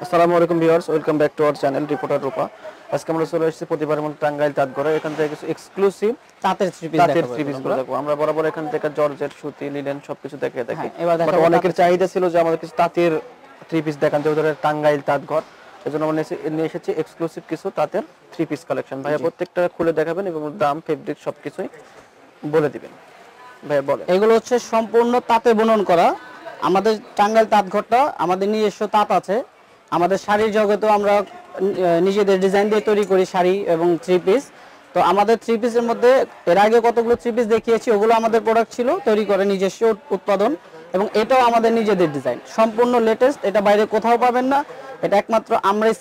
আসসালামু আলাইকুম viewers, welcome back to our channel reporter Rupa. আজকে আমরা চলে এসেছি প্রতিবারের মতো টাঙ্গাইল তাঁতঘরে। এখান থেকে কিছু এক্সক্লুসিভ তাঁতের থ্রি পিস গুলো দেখবো। আমরা বরাবর এখান থেকে জর্জেট, সুতি, লিনেন সবকিছু দেখিয়ে থাকি। এবার বাট অনেকের চাহিদা ছিল যে আমাদের কিছু তাঁতের থ্রি পিস দেখান, যেহেতু টাঙ্গাইল তাঁতঘর, এজন্য আমরা নিয়ে এসেছি এক্সক্লুসিভ কিছু তাঁতের থ্রি পিস কালেকশন। ভাইয়া প্রত্যেকটা খুলে দেখাবেন এবং দাম, ফেব্রিক সবকিছুই বলে দিবেন। ভাইয়া বলেন। এগুলো হচ্ছে সম্পূর্ণ তাঁতে বুনন করা। আমাদের টাঙ্গাইল তাঁতঘরটা আমাদের নিজস্ব তাঁত আছে। আমাদের শাড়ির জগতেও আমরা নিজেদের ডিজাইন দিয়ে তৈরি করি শাড়ি এবং থ্রি পিস। তো আমাদের থ্রি পিসের মধ্যে এর আগে কতগুলো থ্রি পিস দেখিয়েছি, ওগুলো আমাদের প্রোডাক্ট ছিল তৈরি করে নিজস্ব উৎপাদন, এবং এটাও আমাদের নিজেদের ডিজাইন, সম্পূর্ণ লেটেস্ট। এটা বাইরে কোথাও পাবেন না, এটা একমাত্র আমরাই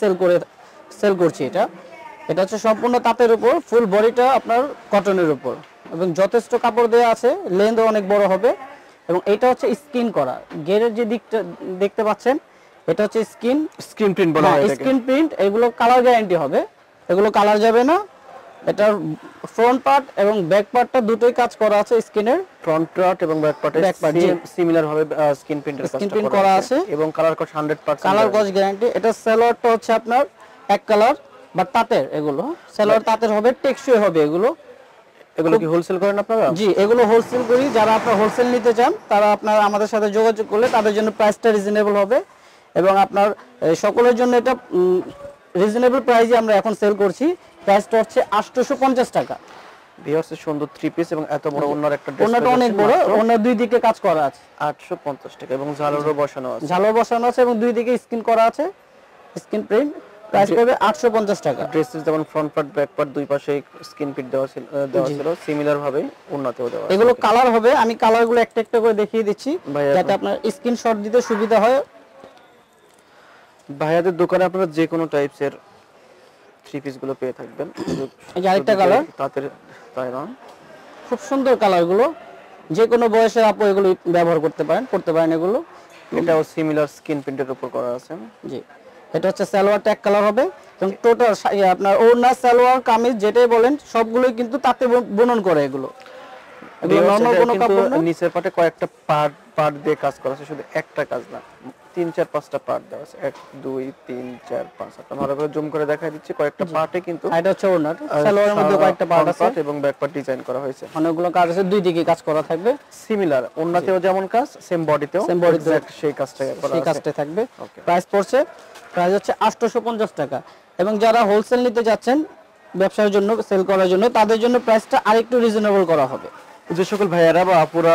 সেল করছি। এটা হচ্ছে সম্পূর্ণ তাঁতের উপর, ফুল বডিটা আপনার কটনের উপর, এবং যথেষ্ট কাপড় দেওয়া আছে, লেন্থও অনেক বড় হবে। এবং এটা হচ্ছে স্কিন করা, গেরের যে দিকটা দেখতে পাচ্ছেন, এটা হচ্ছে স্ক্রিন প্রিন্ট বলা হয় এটাকে। Screen print. এগুলো কালার গ্যারান্টি হবে, এগুলো কালার যাবে না। এটার ফ্রন্ট পার্ট এবং ব্যাক পার্টটা দুটোই কাজ করা আছে স্ক্রিনের। ফ্রন্ট পার্ট এবং ব্যাক পার্টে সিমিলার ভাবে স্ক্রিন প্রিন্টের করা আছে এবং কালার কোড 100% কালার কস গ্যারান্টি। এটা সালোয়ারটা হচ্ছে আপনার এক কালার, বাট তাঁতের, এগুলো সালোয়ার তাঁতের হবে, টেকসই হবে। এগুলো কি হোলসেল করেন আপনারা? জি, এগুলো হোলসেল করি। যারা আপনারা হোলসেল নিতে চান তারা আপনারা আমাদের সাথে যোগাযোগ করলে তাদের জন্য প্রাইসটা রিজনেবল হবে, এবং আপনার সকলের জন্য এটা রিজনেবল প্রাইসে আমরা এখন সেল করছি। প্রাইসটা হচ্ছে 850 টাকা। ভিউয়ার্স, সুন্দর থ্রি পিস এবং এত বড় ওন্নার একটা ড্রেস, ওন্নাটা অনেক বড়, ওন্নার দুই দিকে কাজ করা আছে। 850 টাকা এবং ঝালরও বসানো আছে। ঝালর বসানো আছে এবং দুই দিকে স্ক্রিন করা আছে, স্ক্রিন প্রিন্ট। প্রাইস পাবে 850 টাকা। ড্রেসেস যেমন ফ্রন্ট পার্ট, ব্যাক পার্ট দুই পাশে স্ক্রিন প্রিন্ট দেওয়া ছিল, সিমিলার ভাবে ওন্নাতেও দেওয়া আছে। এগুলো কালার হবে, আমি কালারগুলো একটা একটা করে দেখিয়ে দিচ্ছি যাতে আপনার স্ক্রিনশট দিতে সুবিধা হয়। ভাইয়াদের দোকানে আপনারা যে কোনো টাইপসের থ্রি পিস গুলো পেয়ে থাকবেন। এই যে আরেকটা কালার, তাদের তাই না, খুব সুন্দর কালারগুলো, যে কোনো বয়সের আপু এগুলো ব্যবহার করতে পারেন, পড়তে পারেন এগুলো। এটাও সিমিলার স্কিন প্রিন্টের উপর করা আছে। জি, এটা হচ্ছে সালোয়ারটা এক কালার হবে, এবং টোটাল আপনার ওড়না, সালোয়ার, কামিজ যেটাই বলেন সবগুলোই কিন্তু তাতে বুনন করে। এগুলো নরমাল কোনো কাপড় না। নিচের পাটে কয়েকটা পার্ট দিয়ে কাজ করা আছে, শুধু একটা কাজ না, 3-4-5টা পার্ট দেওয়া আছে। 1 2 3 4 5 8 ভালো করে জুম করে দেখাই দিচ্ছি। কয়েকটা পার্টে কিন্তু এটা হচ্ছে ওড়না, সালোয়ারের মধ্যে কয়েকটা পার্ট আছে এবং ব্যাক পার্ট ডিজাইন করা হয়েছে। অনেকগুলো কাজ আছে, দুই দিকে কাজ করা থাকবে সিমিলার। ওড়নাতেও যেমন কাজ, সেম বডিতেও সেই কাজটাই থাকবে। প্রাইস পড়ছে, প্রাইস হচ্ছে 850 টাকা। এবং যারা হোলসেল নিতে যাচ্ছেন ব্যবসার জন্য, সেল করার জন্য, তাদের জন্য প্রাইসটা আরেকটু রিজনেবল করা হবে। যে সকল ভাইয়ারা বা আপুরা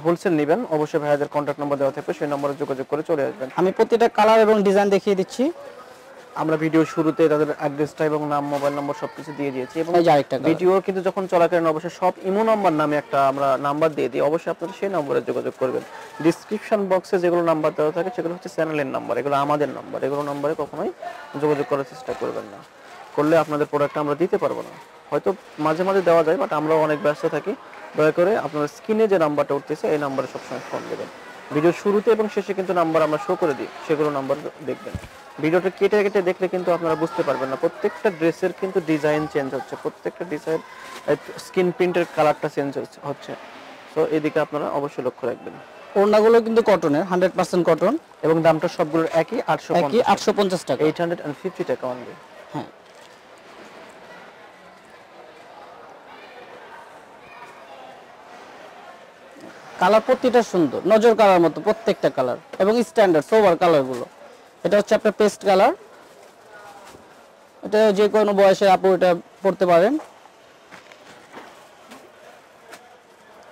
হোলসেল নেবেন, অবশ্যই ভাইয়াদের কন্ট্যাক্ট নাম্বার দেওয়া থাকবে, সেই নম্বরে যোগাযোগ করে চলে আসবেন। আমি প্রতিটা কালার এবং ডিজাইন দেখিয়ে দিচ্ছি। আমরা ভিডিও শুরুতে তাদের অ্যাড্রেসটা এবং নাম, মোবাইল নম্বর সবকিছু দিয়ে দিয়েছি, এবং ভিডিও কিন্তু যখন চলাকালীন অবশ্যই সব ইমো নাম্বার নামে একটা আমরা নাম্বার দিয়ে দিই, অবশ্যই আপনারা সেই নম্বরে যোগাযোগ করবেন। ডিসক্রিপশন বক্সে যেগুলো নাম্বার দেওয়া থাকে সেগুলো হচ্ছে চ্যানেলের নাম্বার, এগুলো আমাদের নাম্বার। এগুলো নম্বরে কখনোই যোগাযোগ করার চেষ্টা করবেন না, করলে আপনাদের প্রোডাক্টটা আমরা দিতে পারবো না। হয়তো মাঝে মাঝে দেওয়া যায়, বাট আমরাও অনেক ব্যস্ত থাকি। দয়া করে আপনার স্ক্রিনে যে নাম্বারটা উঠতেছে এই নাম্বারে সবসময় ফোন দেবেন। ভিডিওর শুরুতে এবং শেষে কিন্তু নাম্বার আমরা শো করে দিই, সেগুলো নাম্বার দেখবেন। ভিডিওটা কেটে কেটে দেখলে কিন্তু আপনারা বুঝতে পারবেন না। প্রত্যেকটা ড্রেসের কিন্তু ডিজাইন চেঞ্জ হচ্ছে, প্রত্যেকটা ডিজাইন স্কিন প্রিন্টের কালারটা চেঞ্জ হচ্ছে। সো এদিকে আপনারা অবশ্যই লক্ষ্য রাখবেন। ওড়নাগুলো কিন্তু কটনের, 100% কটন, এবং দামটা সবগুলোর একই 850 টাকা, 850 টাকা অনলি। হ্যাঁ। কালার প্রতিটা সুন্দর, নজর কালার মতো প্রত্যেকটা কালার, এবং স্ট্যান্ডার্ড সোবার কালারগুলো। এটা হচ্ছে আপনার পেস্ট কালার, এটা যে কোনো বয়সে আপু এটা পড়তে পারেন।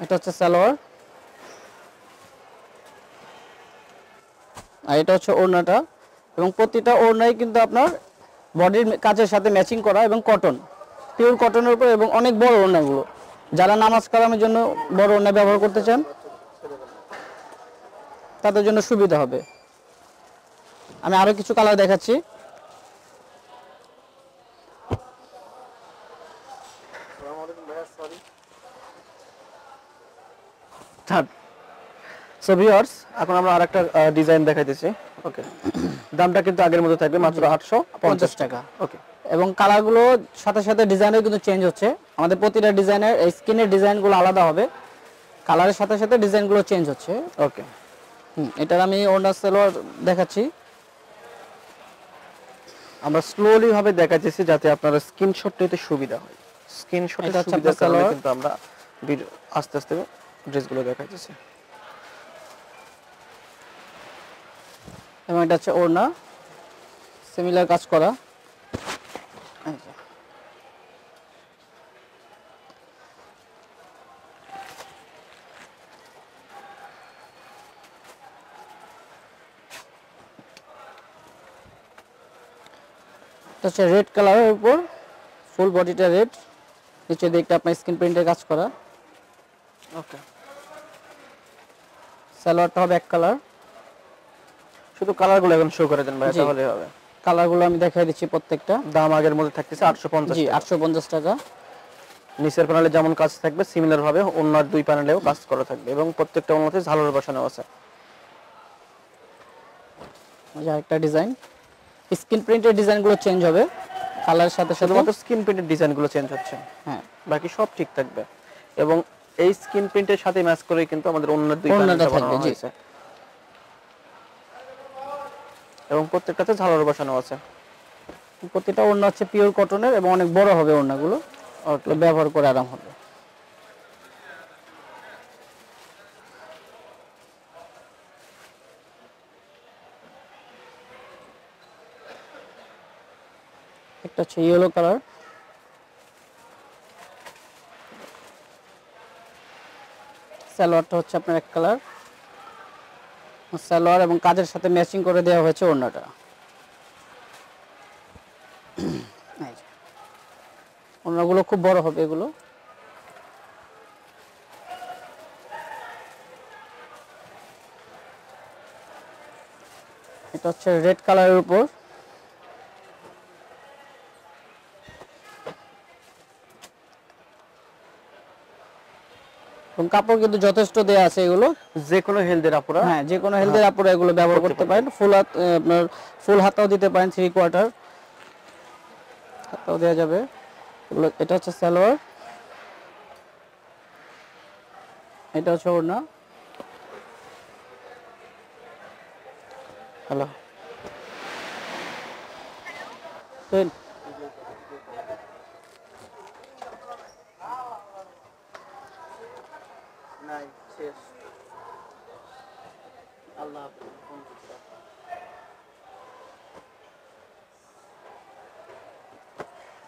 এটা হচ্ছে সালোয়ার, আর এটা হচ্ছে ওড়নাটা, এবং প্রতিটা ওড়নাই কিন্তু আপনার বডির কাজের সাথে ম্যাচিং করা, এবং কটন, পিওর কটনের উপর, এবং অনেক বড় ওড়নাগুলো। যারা নামাজ কালামের জন্য বড় ওড়না ব্যবহার করতে চান তাদের জন্য সুবিধা হবে। আমি আরো কিছু কালার দেখাচ্ছি। সো ভিউয়ার্স, এখন আমরা আরেকটা ডিজাইন দেখাইতেছি। ওকে, দামটা কিন্তু আগের মতো থাকবে, মাত্র 850 টাকা। ওকে, এবং কালারগুলো সাথে সাথে ডিজাইনও কিন্তু চেঞ্জ হচ্ছে। আমাদের প্রতিটা ডিজাইনের স্কিনের ডিজাইনগুলো আলাদা হবে, কালারের সাথে সাথে ডিজাইনগুলো চেঞ্জ হচ্ছে। ওকে, এটার আমি ওড়না সালোয়ার দেখাচ্ছি। আমরা স্লোলি ভাবে দেখাচ্ছি যাতে আপনারা স্ক্রিনশট নিতে সুবিধা হয়। স্ক্রিনশটের সুবিধার কারণে কিন্তু আমরা আস্তে আস্তে ড্রেসগুলো দেখাচ্ছি। এবং এটা হচ্ছে ওড়না, সিমিলার কাজ করা। এটা হচ্ছে রেড কালারের উপর, ফুল বডিটা রেড, নিচে দিকটা আপনার স্ক্রিন প্রিন্টের কাজ করা। ওকে, সালোয়ারটা হবে এক কালার। শুধু কালারগুলো এখন শো করে দেন ভাই, তাহলে হবে। কালারগুলো আমি দেখাই দিচ্ছি প্রত্যেকটা। দাম আগের মধ্যে থাকতেছে 850। জি, 850 টাকা। নিচের প্যানেলে যেমন কাজ থাকবে সিমিলার ভাবে অন্যান্য দুই প্যানেলেও কাজ করা থাকবে এবং প্রত্যেকটা ওনাতে ঝালর বসানো আছে। এই যে আরেকটা ডিজাইন, স্ক্রিন প্রিন্টের ডিজাইনগুলো চেঞ্জ হবে কালারের সাথে সাথে। শুধুমাত্র স্ক্রিন প্রিন্টের ডিজাইনগুলো চেঞ্জ হচ্ছে, হ্যাঁ, বাকি সব ঠিক থাকবে। এবং এই স্ক্রিন প্রিন্টের সাথে ম্যাচ করেই কিন্তু আমাদের অন্যান্য দুই প্যানেলটা বানানো হয়েছে এবং প্রত্যেকটাতে ঝালর বসানো আছে। প্রতিটা ওড়না হচ্ছে পিওর কটনের এবং অনেক বড় হবে ওড়নাগুলো, ব্যবহার করে আরাম হবে। একটা হচ্ছে ইয়েলো কালার, সালোয়ারটা হচ্ছে আপনার এক কালার। সালোয়ার এবং কাজের সাথে ম্যাচিং করে দেওয়া হয়েছে ওড়নাটা। ওড়নাগুলো খুব বড় হবে এগুলো। এটা হচ্ছে রেড কালারের উপর, এবং কাপড় কিন্তু যথেষ্ট দেয়া আছে। এগুলো যে কোনো হেলদের আপুরা, হ্যাঁ, যে কোনো হেলদের আপুরা এগুলো ব্যবহার করতে পারেন। ফুল হাত, আপনার ফুল হাতাও দিতে পারেন, 3/4 হাতাও দেওয়া যাবে। এটা হচ্ছে সালোয়ার, এটা হচ্ছে ওড়না। হ্যালো,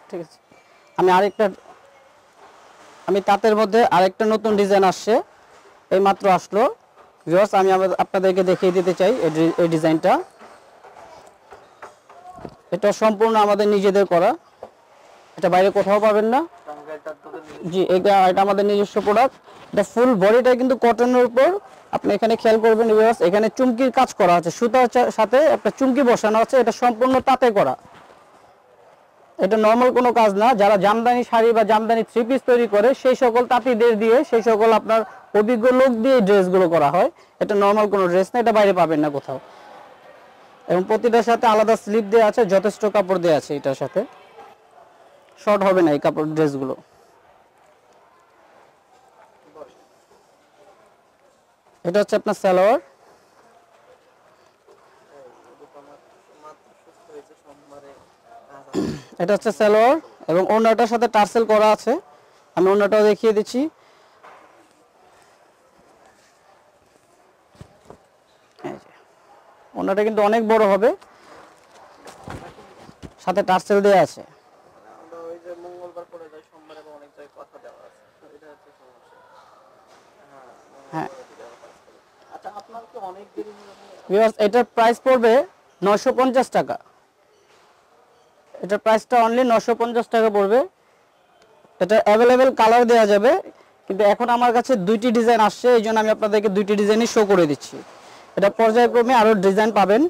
ঠিক আছে। আমি তাঁতের মধ্যে আরেকটা নতুন ডিজাইন আসছে, এই মাত্র আসলো ভিউয়ার্স। আমি আপনাদেরকে দেখিয়ে দিতে চাই এই ডিজাইনটা। এটা সম্পূর্ণ আমাদের নিজেদের করা, এটা বাইরে কোথাও পাবেন না। জি, এটা আমাদের নিজস্ব প্রোডাক্ট। এটা ফুল বডিটা কিন্তু কটনের উপর। আপনি এখানে খেয়াল করবেন ভিউয়ার্স, এখানে চুমকির কাজ করা আছে, সুতার সাথে একটা চুমকি বসানো আছে। এটা সম্পূর্ণ তাঁতে করা, এটা নর্মাল কোনো কাজ না। যারা জামদানি শাড়ি বা জামদানি 3 পিস তৈরি করে সেই সকল তাঁতিদের দিয়ে, সেই সকল আপনার অভিজ্ঞ লোক দিয়ে ড্রেসগুলো করা হয়। এটা নর্মাল কোনো ড্রেস না, এটা বাইরে পাবেন না কোথাও। এবং প্রতিটার সাথে আলাদা স্লিপ দেওয়া আছে, যথেষ্ট কাপড় দেওয়া আছে। এটার সাথে শর্ট হবে না এই কাপড় ড্রেসগুলো। এটা হচ্ছে আপনার সালোয়ার, এটা হচ্ছে সালোয়ার এবং ওড়নাটার সাথে টার্সেল করা আছে। আমি ওড়নাটাও দেখিয়ে দিচ্ছি। ওড়নাটা কিন্তু অনেক বড় হবে, সাথে টার্সেল দেওয়া আছে। হ্যাঁ, এটার প্রাইস পড়বে 950 টাকা। এটার প্রাইসটা অনলি 950 টাকা পড়বে। এটা অ্যাভেলেবেল কালার দেওয়া যাবে, কিন্তু এখন আমার কাছে দুইটি ডিজাইন আসছে, এই জন্য আমি আপনাদেরকে দুইটি ডিজাইনই শো করে দিচ্ছি। এটা পর্যায়ক্রমে আরো ডিজাইন পাবেন।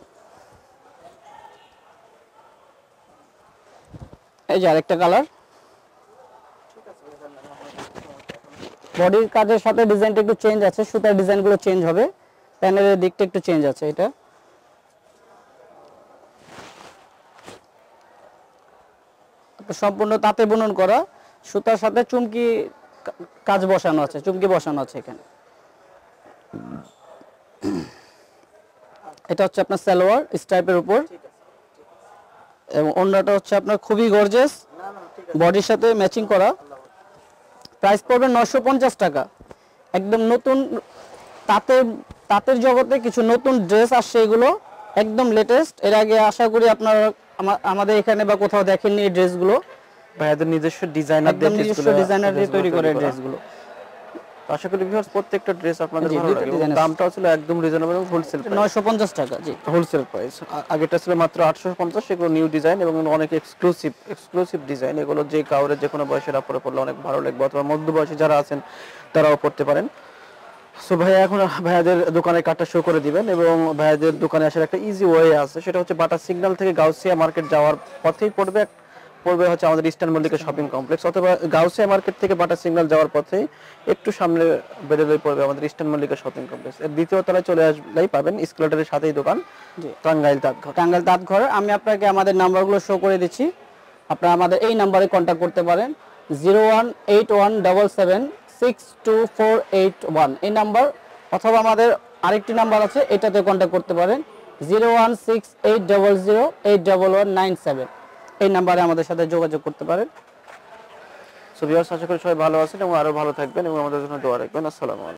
এই যে আরেকটা কালার, বডির কাজের সাথে ডিজাইনটা একটু চেঞ্জ আছে, সুতার ডিজাইনগুলো চেঞ্জ হবে, প্যানেলের দিকটা একটু চেঞ্জ আছে। এটা সম্পূর্ণ তাঁতে বুনন করা, সুতার সাথে চুমকি কাজ বসানো আছে, চুমকি বসানো আছে এখানে। এটা হচ্ছে আপনার সালোয়ার স্ট্রাইপের উপর, এবং ওড়নাটা হচ্ছে আপনার খুবই গর্জিয়াস, বডির সাথে ম্যাচিং করা। প্রাইস পড়বে 950 টাকা। একদম নতুন তাঁতের জগতে কিছু নতুন ড্রেস আসছে, এগুলো একদম লেটেস্ট। এর আগে আশা করি আপনারা আমাদের এখানে বা কোথাও দেখেননি এই ড্রেসগুলো। ভাইয়াদের নিজস্ব ডিজাইনার দিয়ে তৈরি করে ড্রেসগুলো। আশা করি ভিউয়ার্স প্রত্যেকটা ড্রেস আপনাদের ভালো লাগবে এবং দামটাও ছিল একদম রিজনেবল এবং হোলসেল 950 টাকা। জি, হোলসেল প্রাইস। আগেরটা ছিল মাত্র 850, সেগুলো নিউ ডিজাইন এবং অনেক এক্সক্লুসিভ ডিজাইন। এগুলো যে কাউরে যে কোনো বয়সের আপুরা পড়লে অনেক ভালো লাগবে, অথবা মধ্যবয়সী যারা আছেন তারাও পড়তে পারেন। সো ভাইয়া এখন ভাইয়াদের দোকানের কার্ডটা শো করে দিবেন এবং ভাইয়াদের দোকানে আসার একটা ইজি ওয়ে আছে, সেটা হচ্ছে বাটা সিগন্যাল থেকে গাউসিয়া মার্কেট যাওয়ার পথেই পড়বে হচ্ছে আমাদের ইস্টার্ন মল্লিকা শপিং কমপ্লেক্স, অথবা গাউসিয়া মার্কেট থেকে বাটা সিগন্যাল যাওয়ার পথেই একটু সামনে বেরোলেই পড়বে আমাদের ইস্টার্ন মল্লিকা শপিং কমপ্লেক্স। এর দ্বিতীয় তলায় চলে আসলেই পাবেন স্কুলেটারের সাথেই দোকান, টাঙ্গাইল তাঁতঘর। আমি আপনাকে আমাদের নাম্বারগুলো শো করে দিচ্ছি, আপনারা আমাদের এই নাম্বারে কন্ট্যাক্ট করতে পারেন। 018177622481 এই নাম্বার, অথবা আমাদের আরেকটি নাম্বার আছে, এটাতে কন্ট্যাক্ট করতে পারেন 016800811197। এই নাম্বারে আমাদের সাথে যোগাযোগ করতে পারেন। সো ভিউয়ার্স, আশা করি সবাই ভালো আছেন এবং আরো ভালো থাকবেন এবং আমাদের জন্য দোয়া রাখবেন। আসসালামু আলাইকুম।